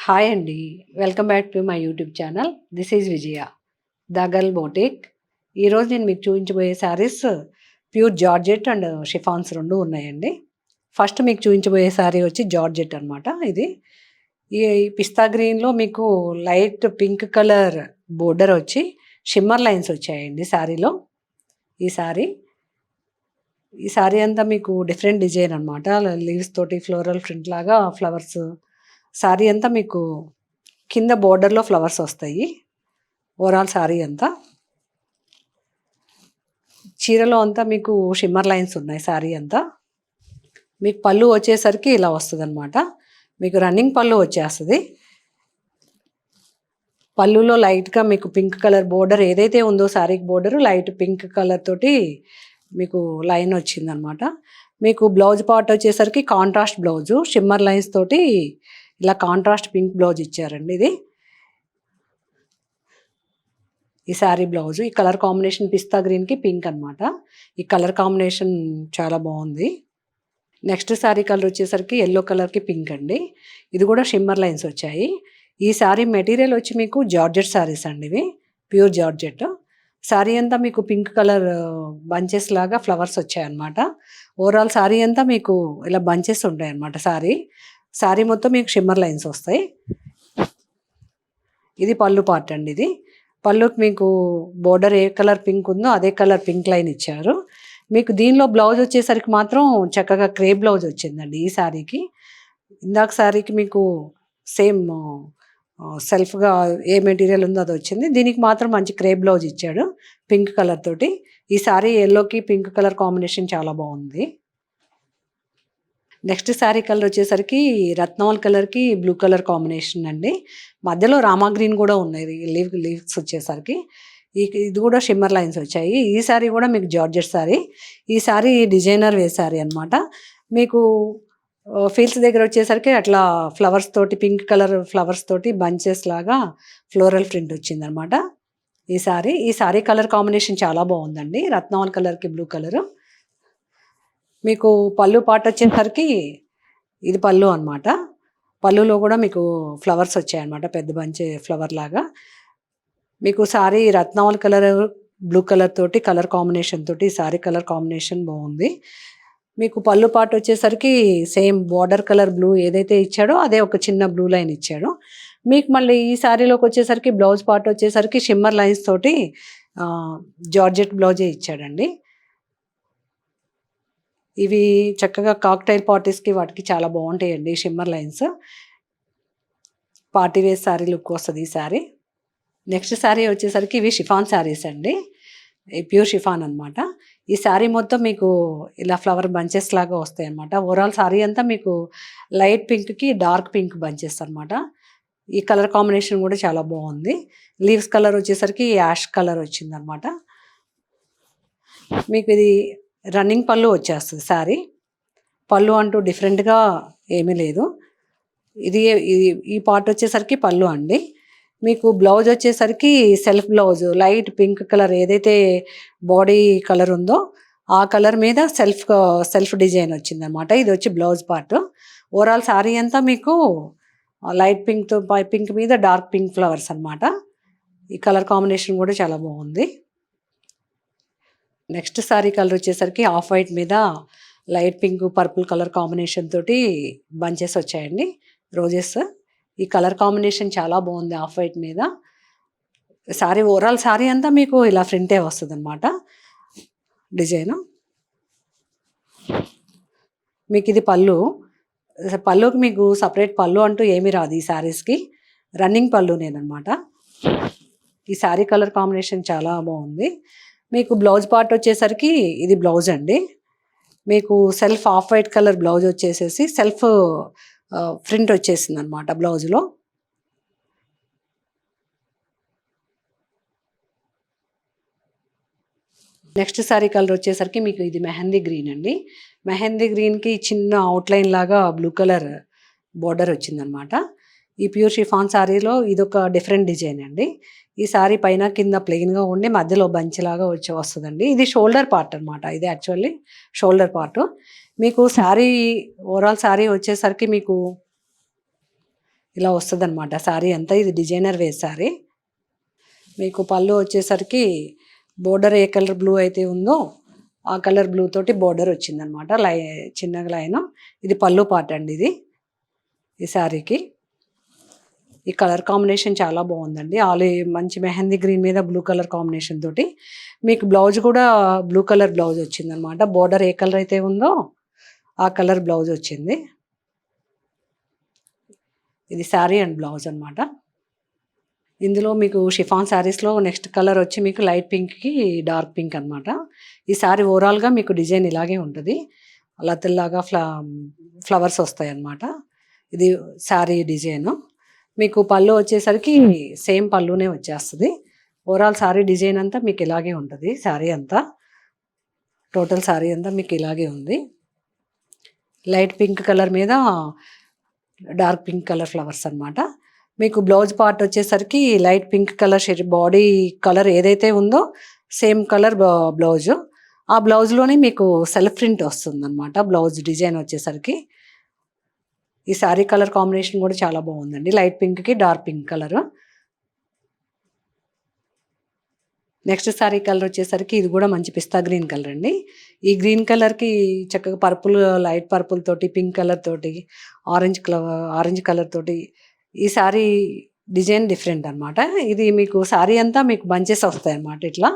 Hi అండి. Welcome back to my YouTube channel. This is Vijaya the girl boutique. ఈరోజు నేను మీకు చూపించబోయే saris pure georgette and chiffons రెండు ఉన్నాయండి. ఫస్ట్ మీకు చూపించబోయే శారీ వచ్చి జార్జెట్ అనమాట. ఇది ఈ పిస్తా గ్రీన్లో మీకు లైట్ పింక్ కలర్ బోర్డర్ వచ్చి షిమ్మర్ లైన్స్ వచ్చాయండి శారీలో. ఈ శారీ అంతా మీకు డిఫరెంట్ డిజైన్ అనమాట. లీవ్స్ తోటి ఫ్లోరల్ ప్రింట్ లాగా ఫ్లవర్స్. శారీ అంతా మీకు కింద బోర్డర్లో ఫ్లవర్స్ వస్తాయి. ఓవరాల్ శారీ అంతా చీరలో అంతా మీకు షిమ్మర్ లైన్స్ ఉన్నాయి. శారీ అంతా మీకు పళ్ళు వచ్చేసరికి ఇలా వస్తుంది అనమాట. మీకు రన్నింగ్ పళ్ళు వచ్చేస్తుంది. పళ్ళులో లైట్గా మీకు పింక్ కలర్ బోర్డర్ ఏదైతే ఉందో శారీకి బోర్డర్ లైట్ పింక్ కలర్ తోటి మీకు లైన్ వచ్చిందనమాట. మీకు బ్లౌజ్ పార్ట్ వచ్చేసరికి కాంట్రాస్ట్ బ్లౌజు షిమ్మర్ లైన్స్ తోటి ఇలా కాంట్రాస్ట్ పింక్ బ్లౌజ్ ఇచ్చారండి. ఇది ఈ శారీ బ్లౌజు. ఈ కలర్ కాంబినేషన్ పిస్తా గ్రీన్కి పింక్ అనమాట. ఈ కలర్ కాంబినేషన్ చాలా బాగుంది. నెక్స్ట్ శారీ కలర్ వచ్చేసరికి ఎల్లో కలర్కి పింక్ అండి. ఇది కూడా షిమ్మర్ లైన్స్ వచ్చాయి. ఈ శారీ మెటీరియల్ వచ్చి మీకు జార్జెట్ శారీస్ అండి. ఇవి ప్యూర్ జార్జెట్. శారీ అంతా మీకు పింక్ కలర్ బంచెస్ లాగా ఫ్లవర్స్ వచ్చాయన్నమాట. ఓవరాల్ శారీ అంతా మీకు ఇలా బంచెస్ ఉంటాయి అన్నమాట. శారీ మొత్తం మీకు షిమ్మర్ లైన్స్ వస్తాయి. ఇది పళ్ళు పార్ట్ అండి. ఇది పళ్ళుకి మీకు బోర్డర్ ఏ కలర్ పింక్ ఉందో అదే కలర్ పింక్ లైన్ ఇచ్చారు. మీకు దీనిలో బ్లౌజ్ వచ్చేసరికి మాత్రం చక్కగా క్రేప్ బ్లౌజ్ వచ్చిందండి ఈ శారీకి. ఇందాక శారీకి మీకు సేమ్ సెల్ఫ్గా ఏ మెటీరియల్ ఉందో అది వచ్చింది. దీనికి మాత్రం మంచి క్రేప్ బ్లౌజ్ ఇచ్చాడు పింక్ కలర్ తోటి. ఈ శారీ ఎల్లోకి పింక్ కలర్ కాంబినేషన్ చాలా బాగుంది. నెక్స్ట్ శారీ కలర్ వచ్చేసరికి రత్నవల్ కలర్కి బ్లూ కలర్ కాంబినేషన్ అండి. మధ్యలో రామా గ్రీన్ కూడా ఉన్నాయి. లీవ్స్ వచ్చేసరికి ఇది కూడా షిమ్మర్ లైన్స్ వచ్చాయి. ఈ శారీ కూడా మీకు జార్జెట్ శారీ. ఈ శారీ డిజైనర్ వే శారీ అనమాట. మీకు ఫీల్స్ దగ్గర వచ్చేసరికి అట్లా ఫ్లవర్స్ తోటి పింక్ కలర్ ఫ్లవర్స్ తోటి బంచెస్ లాగా ఫ్లోరల్ ప్రింట్ వచ్చిందనమాట. ఈ శారీ కలర్ కాంబినేషన్ చాలా బాగుందండి. రత్నవల్ కలర్కి బ్లూ కలరు. మీకు పళ్ళు పాట వచ్చేసరికి ఇది పళ్ళు అనమాట. పళ్ళులో కూడా మీకు ఫ్లవర్స్ వచ్చాయన్నమాట. పెద్ద బంచ్ ఫ్లవర్ లాగా. మీకు శారీ రత్నవల్ కలర్ బ్లూ కలర్ తోటి కలర్ కాంబినేషన్ తోటి శారీ కలర్ కాంబినేషన్ బాగుంది. మీకు పళ్ళు పాట వచ్చేసరికి సేమ్ బార్డర్ కలర్ బ్లూ ఏదైతే ఇచ్చాడో అదే ఒక చిన్న బ్లూ లైన్ ఇచ్చాడు. మీకు మళ్ళీ ఈ శారీలోకి వచ్చేసరికి బ్లౌజ్ పార్ట్ వచ్చేసరికి షిమ్మర్ లైన్స్ తోటి జార్జెట్ బ్లౌజే ఇచ్చాడండి. ఇవి చక్కగా కాక్టైల్ పార్టీస్కి వాటికి చాలా బాగుంటాయండి shimmer lines. Party wear sari look వస్తుంది ఈ శారీ. నెక్స్ట్ శారీ వచ్చేసరికి ఇవి షిఫాన్ శారీస్ అండి. ప్యూర్ షిఫాన్ అనమాట. ఈ శారీ మొత్తం మీకు ఇలా ఫ్లవర్ బంచెస్ లాగా వస్తాయి అనమాట. ఓవరాల్ శారీ అంతా మీకు లైట్ పింక్కి డార్క్ పింక్ బంచెస్ అనమాట. ఈ కలర్ కాంబినేషన్ కూడా చాలా బాగుంది. లీవ్స్ కలర్ వచ్చేసరికి యాష్ కలర్ వచ్చిందనమాట. మీకు ఇది రన్నింగ్ పళ్ళు వచ్చేస్తుంది శారీ. పళ్ళు అంటూ డిఫరెంట్గా ఏమీ లేదు. ఇది ఈ పార్ట్ వచ్చేసరికి పళ్ళు అండి. మీకు బ్లౌజ్ వచ్చేసరికి self blouse light pink colour ఏదైతే బాడీ కలర్ ఉందో ఆ కలర్ మీద సెల్ఫ్ డిజైన్ వచ్చిందనమాట. ఇది వచ్చి బ్లౌజ్ పార్ట్. ఓవరాల్ శారీ అంతా మీకు లైట్ పింక్ మీద డార్క్ పింక్ ఫ్లవర్స్ అనమాట. ఈ కలర్ కాంబినేషన్ కూడా చాలా బాగుంది. నెక్స్ట్ శారీ కలర్ వచ్చేసరికి ఆఫ్ వైట్ మీద light pink purple colour combination తోటి బంచెస్ వచ్చాయండి, రోజెస్. ఈ కలర్ కాంబినేషన్ చాలా బాగుంది ఆఫ్ వైట్ మీద. శారీ ఓవరాల్ శారీ అంతా మీకు ఇలా ప్రింటే వస్తుంది అనమాట డిజైన్. మీకు ఇది పళ్ళుకి మీకు సపరేట్ పళ్ళు అంటూ ఏమీ రాదు ఈ శారీస్కి. రన్నింగ్ పళ్ళు నేనమాట. ఈ శారీ కలర్ కాంబినేషన్ చాలా బాగుంది. మీకు బ్లౌజ్ పార్ట్ వచ్చేసరికి ఇది బ్లౌజ్ అండి. మీకు self off white colour blouse వచ్చేసేసి సెల్ఫ్ ప్రింట్ వచ్చేసింది అనమాట బ్లౌజ్లో. నెక్స్ట్ శారీ కలర్ వచ్చేసరికి మీకు ఇది మెహందీ గ్రీన్ అండి. మెహందీ గ్రీన్కి చిన్న అవుట్లైన్ లాగా బ్లూ కలర్ బోర్డర్ వచ్చిందనమాట. ఈ ప్యూర్ షిఫాన్ శారీలో ఇదొక డిఫరెంట్ డిజైన్ అండి. ఈ శారీ పైన కింద ప్లెయిన్గా ఉండి మధ్యలో బంచ్లాగా వస్తుందండి. ఇది షోల్డర్ పార్ట్ అనమాట. ఇది యాక్చువల్లీ షోల్డర్ పార్ట్. మీకు శారీ ఓవరాల్ శారీ వచ్చేసరికి మీకు ఇలా వస్తుందన్నమాట శారీ అంతా. ఇది డిజైనర్ వేర్ శారీ. మీకు పళ్ళు వచ్చేసరికి బోర్డర్ ఏ కలర్ బ్లూ అయితే ఉందో ఆ కలర్ బ్లూ తోటి బోర్డర్ వచ్చిందనమాట. చిన్నగా లైన్. ఇది పళ్ళు పార్ట్ అండి. ఇది ఈ శారీకి ఈ కలర్ కాంబినేషన్ చాలా బాగుందండి. మంచి మెహందీ గ్రీన్ మీద బ్లూ కలర్ కాంబినేషన్ తోటి మీకు బ్లౌజ్ కూడా బ్లూ కలర్ బ్లౌజ్ వచ్చిందనమాట. బోర్డర్ ఏ కలర్ అయితే ఉందో ఆ కలర్ బ్లౌజ్ వచ్చింది. ఇది శారీ అండ్ బ్లౌజ్ అనమాట. ఇందులో మీకు షిఫాన్ శారీస్లో నెక్స్ట్ కలర్ వచ్చి మీకు లైట్ పింక్కి డార్క్ పింక్ అనమాట. ఈ శారీ ఓవరాల్గా మీకు డిజైన్ ఇలాగే ఉంటుంది. లతల్లాగా ఫ్లవర్స్ వస్తాయి అన్నమాట. ఇది శారీ డిజైను. మీకు పళ్ళు వచ్చేసరికి సేమ్ పళ్ళునే వచ్చేస్తుంది. ఓవరాల్ శారీ డిజైన్ అంతా మీకు ఇలాగే ఉంటుంది. శారీ అంతా టోటల్ శారీ అంతా మీకు ఇలాగే ఉంది. లైట్ పింక్ కలర్ మీద డార్క్ పింక్ కలర్ ఫ్లవర్స్ అనమాట. మీకు బ్లౌజ్ పార్ట్ వచ్చేసరికి light pink colour body colour ఏదైతే ఉందో సేమ్ కలర్ బ్లౌజు. ఆ బ్లౌజ్లోనే మీకు సెల్ఫ్ ప్రింట్ వస్తుంది అనమాట. బ్లౌజ్ డిజైన్ వచ్చేసరికి ఈ శారీ కలర్ కాంబినేషన్ కూడా చాలా బాగుందండి. లైట్ పింక్కి dark pink colour. Next sari colour వచ్చేసరికి ఇది కూడా మంచి పిస్తా గ్రీన్ కలర్ అండి. ఈ గ్రీన్ కలర్కి చక్కగా పర్పుల్, లైట్ పర్పుల్ తోటి, పింక్ కలర్ తోటి, ఆరెంజ్ కలర్ తోటి ఈ శారీ డిజైన్ డిఫరెంట్ అనమాట. ఇది మీకు శారీ అంతా మీకు బంచెస్ వస్తాయి అన్నమాట. ఇట్లా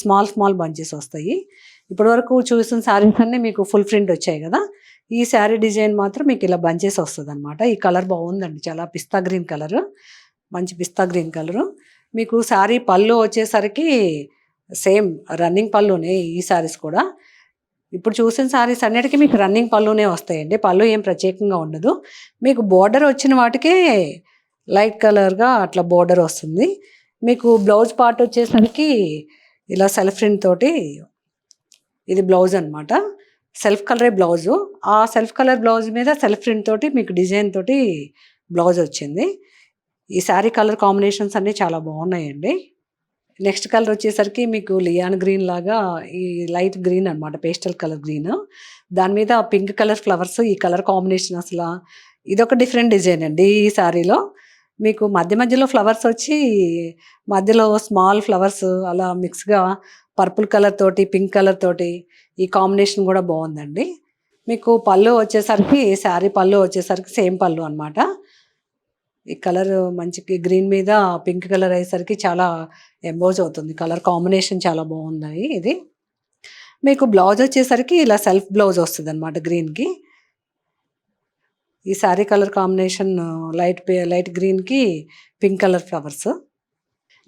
స్మాల్ బంచెస్ వస్తాయి. ఇప్పటి వరకు చూసిన శారీస్ అన్నీ మీకు ఫుల్ ప్రింట్ వచ్చాయి కదా. ఈ శారీ డిజైన్ మాత్రం మీకు ఇలా బంచెస్ వస్తుంది అనమాట. ఈ కలర్ బాగుందండి. చాలా పిస్తా గ్రీన్ కలర్, మంచి పిస్తా గ్రీన్ కలరు. మీకు శారీ పళ్ళు వచ్చేసరికి సేమ్ రన్నింగ్ పళ్ళునే ఈ శారీస్ కూడా. ఇప్పుడు చూసిన శారీస్ అన్నిటికీ మీకు రన్నింగ్ పళ్ళునే వస్తాయండి. పళ్ళు ఏం ప్రత్యేకంగా ఉండదు. మీకు బోర్డర్ వచ్చిన వాటికే లైట్ కలర్గా అట్లా బోర్డర్ వస్తుంది. మీకు బ్లౌజ్ పార్ట్ వచ్చేసరికి ఇలా సెల్ఫ్ ప్రింట్ తోటి ఇది బ్లౌజ్ అనమాట. సెల్ఫ్ కలరే బ్లౌజు. ఆ సెల్ఫ్ కలర్ బ్లౌజ్ మీద సెల్ఫ్ ప్రింట్ తోటి మీకు డిజైన్ తోటి బ్లౌజ్ వచ్చింది. ఈ శారీ కలర్ కాంబినేషన్స్ అన్నీ చాలా బాగున్నాయండి. నెక్స్ట్ కలర్ వచ్చేసరికి మీకు లియాన్ గ్రీన్ లాగా ఈ లైట్ గ్రీన్ అనమాట. Pastel colour green. దాని మీద పింక్ కలర్ ఫ్లవర్స్. ఈ కలర్ కాంబినేషన్ అసలు ఇదొక డిఫరెంట్ డిజైన్ అండి. ఈ శారీలో మీకు మధ్యలో ఫ్లవర్స్ వచ్చి మధ్యలో స్మాల్ ఫ్లవర్స్ అలా మిక్స్గా పర్పుల్ కలర్ తోటి, పింక్ కలర్ తోటి ఈ కాంబినేషన్ కూడా బాగుందండి. మీకు పళ్ళు వచ్చేసరికి శారీ పళ్ళు వచ్చేసరికి సేమ్ పళ్ళు అనమాట. ఈ కలర్ మంచి గ్రీన్ మీద పింక్ కలర్ అయ్యేసరికి చాలా ఎంబోజ్ అవుతుంది. కలర్ కాంబినేషన్ చాలా బాగుంది. ఇది మీకు బ్లౌజ్ వచ్చేసరికి ఇలా సెల్ఫ్ బ్లౌజ్ వస్తుంది అనమాట గ్రీన్కి. ఈ శారీ కలర్ కాంబినేషన్ లైట్ గ్రీన్కి pink colour flowers.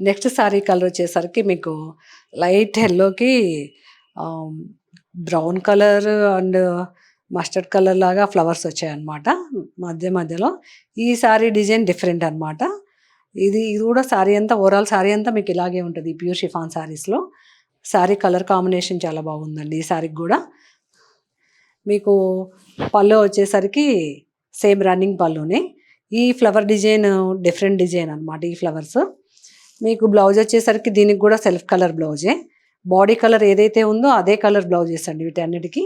Next sari colour వచ్చేసరికి మీకు లైట్ ఎల్లోకి brown colour and mustard colour లాగా ఫ్లవర్స్ వచ్చాయన్నమాట మధ్యలో. ఈ శారీ డిజైన్ డిఫరెంట్ అనమాట. ఇది కూడా శారీ అంతా ఓవరాల్ శారీ అంతా మీకు ఇలాగే ఉంటుంది. ప్యూర్ షిఫాన్ శారీస్లో శారీ కలర్ కాంబినేషన్ చాలా బాగుందండి. ఈ శారీకి కూడా మీకు పళ్ళు వచ్చేసరికి సేమ్ రన్నింగ్ పళ్ళునే. ఈ ఫ్లవర్ డిజైన్ డిఫరెంట్ డిజైన్ అనమాట. ఈ ఫ్లవర్స్ మీకు బ్లౌజ్ వచ్చేసరికి దీనికి కూడా సెల్ఫ్ కలర్ బ్లౌజే. బాడీ కలర్ ఏదైతే ఉందో అదే కలర్ బ్లౌజెస్ అండి వీటన్నిటికీ.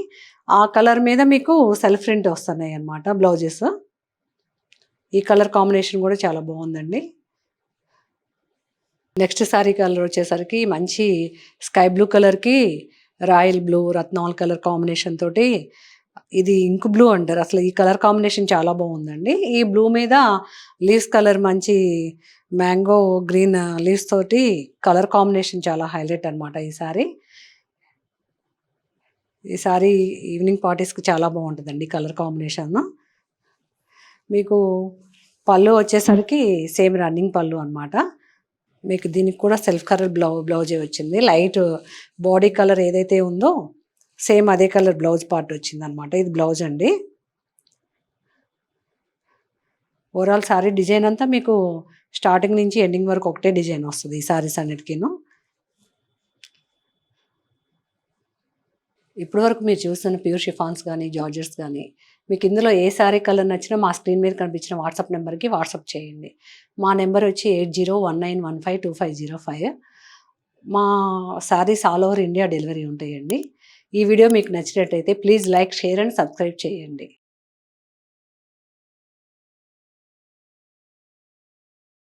ఆ కలర్ మీద మీకు సెల్ఫ్ ప్రింట్ వస్తున్నాయి అన్నమాట బ్లౌజెస్. ఈ కలర్ కాంబినేషన్ కూడా చాలా బాగుందండి. నెక్స్ట్ శారీ కలర్ వచ్చేసరికి మంచి స్కై బ్లూ కలర్కి రాయల్ బ్లూ, రత్నావల్ కలర్ కాంబినేషన్ తోటి ఇది ఇంక్ బ్లూ అంటారు. అసలు ఈ కలర్ కాంబినేషన్ చాలా బాగుందండి. ఈ బ్లూ మీద లీవ్స్ కలర్ మంచి మ్యాంగో గ్రీన్ లీవ్స్ తోటి కలర్ కాంబినేషన్ చాలా హైలైట్ అనమాట. ఈ సారీ ఈవినింగ్ పార్టీస్కి చాలా బాగుంటుందండి కలర్ కాంబినేషన్. మీకు పళ్ళు వచ్చేసరికి సేమ్ రన్నింగ్ పళ్ళు అనమాట. మీకు దీనికి కూడా సెల్ఫ్ కలర్ బ్లౌజే వచ్చింది. లైట్ బాడీ కలర్ ఏదైతే ఉందో సేమ్ అదే కలర్ బ్లౌజ్ పార్ట్ వచ్చింది అనమాట. ఇది బ్లౌజ్ అండి. ఓవరాల్ శారీ డిజైన్ అంతా మీకు స్టార్టింగ్ నుంచి ఎండింగ్ వరకు ఒకటే డిజైన్ వస్తుంది ఈ శారీస్ అన్నిటికీను. ఇప్పటి వరకు మీరు చూస్తున్న ప్యూర్ షిఫాన్స్ కానీ జార్జెట్స్ కానీ మీకు ఇందులో ఏ శారీ కలర్ నచ్చినా మా స్క్రీన్ మీద కనిపించిన వాట్సాప్ నెంబర్కి వాట్సాప్ చేయండి. మా నెంబర్ వచ్చి 8019152505. మా saris all over India delivery ఉంటాయండి. ఈ వీడియో మీకు నచ్చినట్టయితే please like, share and subscribe చేయండి.